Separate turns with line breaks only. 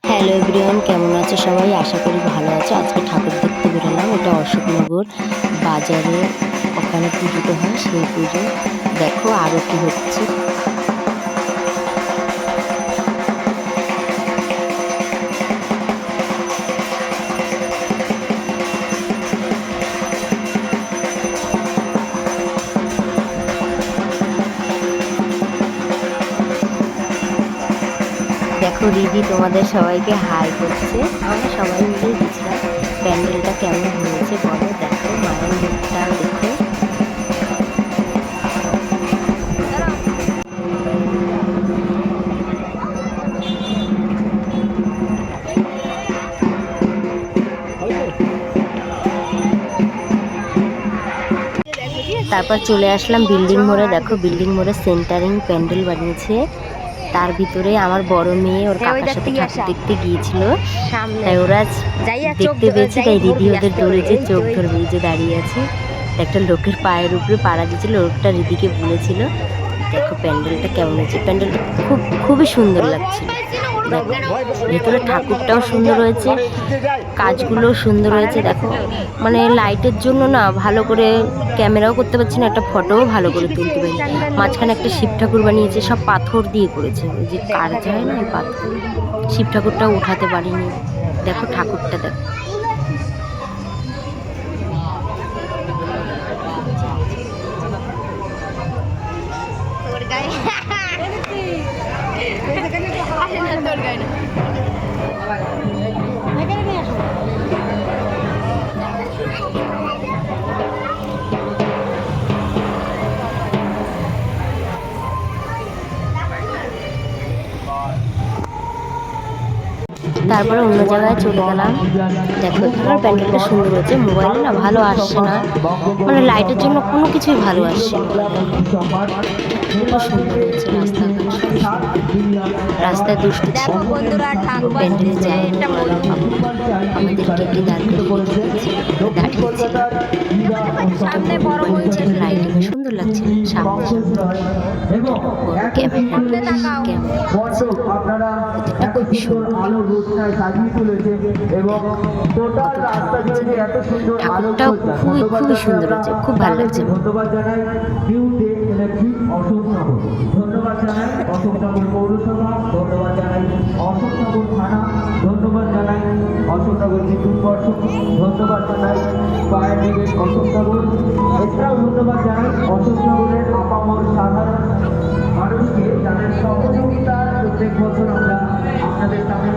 Hello everyone, কেমন আছো সবাই? আশা করি ভালো আছো। আজকে ঠাকুর দেখতে বেরোলাম। এটা অশোকনগর বাজারে, ওখানে পুজোটা হয়, সেই পুজো। দেখো আরতি হচ্ছে। দেখো রিদি তোমাদের সবাইকে হাই করছে। আমরা সবাই মিলে গেছিলাম। প্যান্ডেলটা কেমন হয়েছে বলো। দেখো মায়ের মুখটা দেখো। তারপর চলে আসলাম বিল্ডিং মোড়ে। দেখো বিল্ডিং মোড়ে সেন্টারিং প্যান্ডেল বানিয়েছে। তার ভিতরে আমার বড় মেয়ে ওর কাকার সাথে ঠাকুর দেখতে গিয়েছিল, তাই ওরা দেখতে পেয়েছে, তাই দিদি ওদের দৌড়েছে, চোখ ধরবে যে দাঁড়িয়ে আছে। একটা লোকের পায়ের উপরে পাড়া দিয়েছিল, লোকটা রিদিকে বলেছিল। দেখো প্যান্ডেলটা কেমন হয়েছে। প্যান্ডেলটা খুবই সুন্দর লাগছিল। দেখো ভেতরে ঠাকুরটাও সুন্দর হয়েছে, কাজগুলোও সুন্দর হয়েছে। দেখো মানে লাইটের জন্য না ভালো করে ক্যামেরাও করতে পারছি না, একটা ফটোও ভালো করে তুলতে পারি। মাঝখানে একটা শিব ঠাকুর বানিয়েছে, সব পাথর দিয়ে করেছে, ওই যে কার যায় না ওই পাথর। শিব ঠাকুরটাও উঠাতে পারিনি। দেখো ঠাকুরটা দেখো। তারপরে অন্য জায়গায় চলে গেলাম। দেখো এখানের প্যান্ডেলটা সুন্দর হয়েছে। মোবাইলে না ভালো আসছে না, মানে লাইটের জন্য কোনো কিছুই ভালো আসছে না। খুব সুন্দর হয়েছে রাস্তাঘাট, রাস্তায় দুষ্টু ছিল প্যান্ডেলে যায় আমাদের কেটে দাঁড় করিয়ে দাঁড়িয়েছিল। লাইটিং সুন্দর লাগছিল। সামনে ক্যামেরা খুব সুন্দর। ঠাকুরটাও খুবই সুন্দর হয়েছে, খুব ভালো লাগছে।
ধন্যবাদ জানাই ধন্যবাদ জানাই অশোকনগর পৌরসভা, ধন্যবাদ জানাই অশোকনগর থানা, ধন্যবাদ জানাই অশোকনগর বিদ্যুৎ পর্ষদ, ধন্যবাদ জানাই ফায়ার ব্রিগেড অশোকনগর। এছাড়াও ধন্যবাদ জানাই অশোকনগরের আপামর সাধারণ মানুষকে, যাদের সহযোগিতা প্রত্যেক বছর আমরা আপনাদের সামনে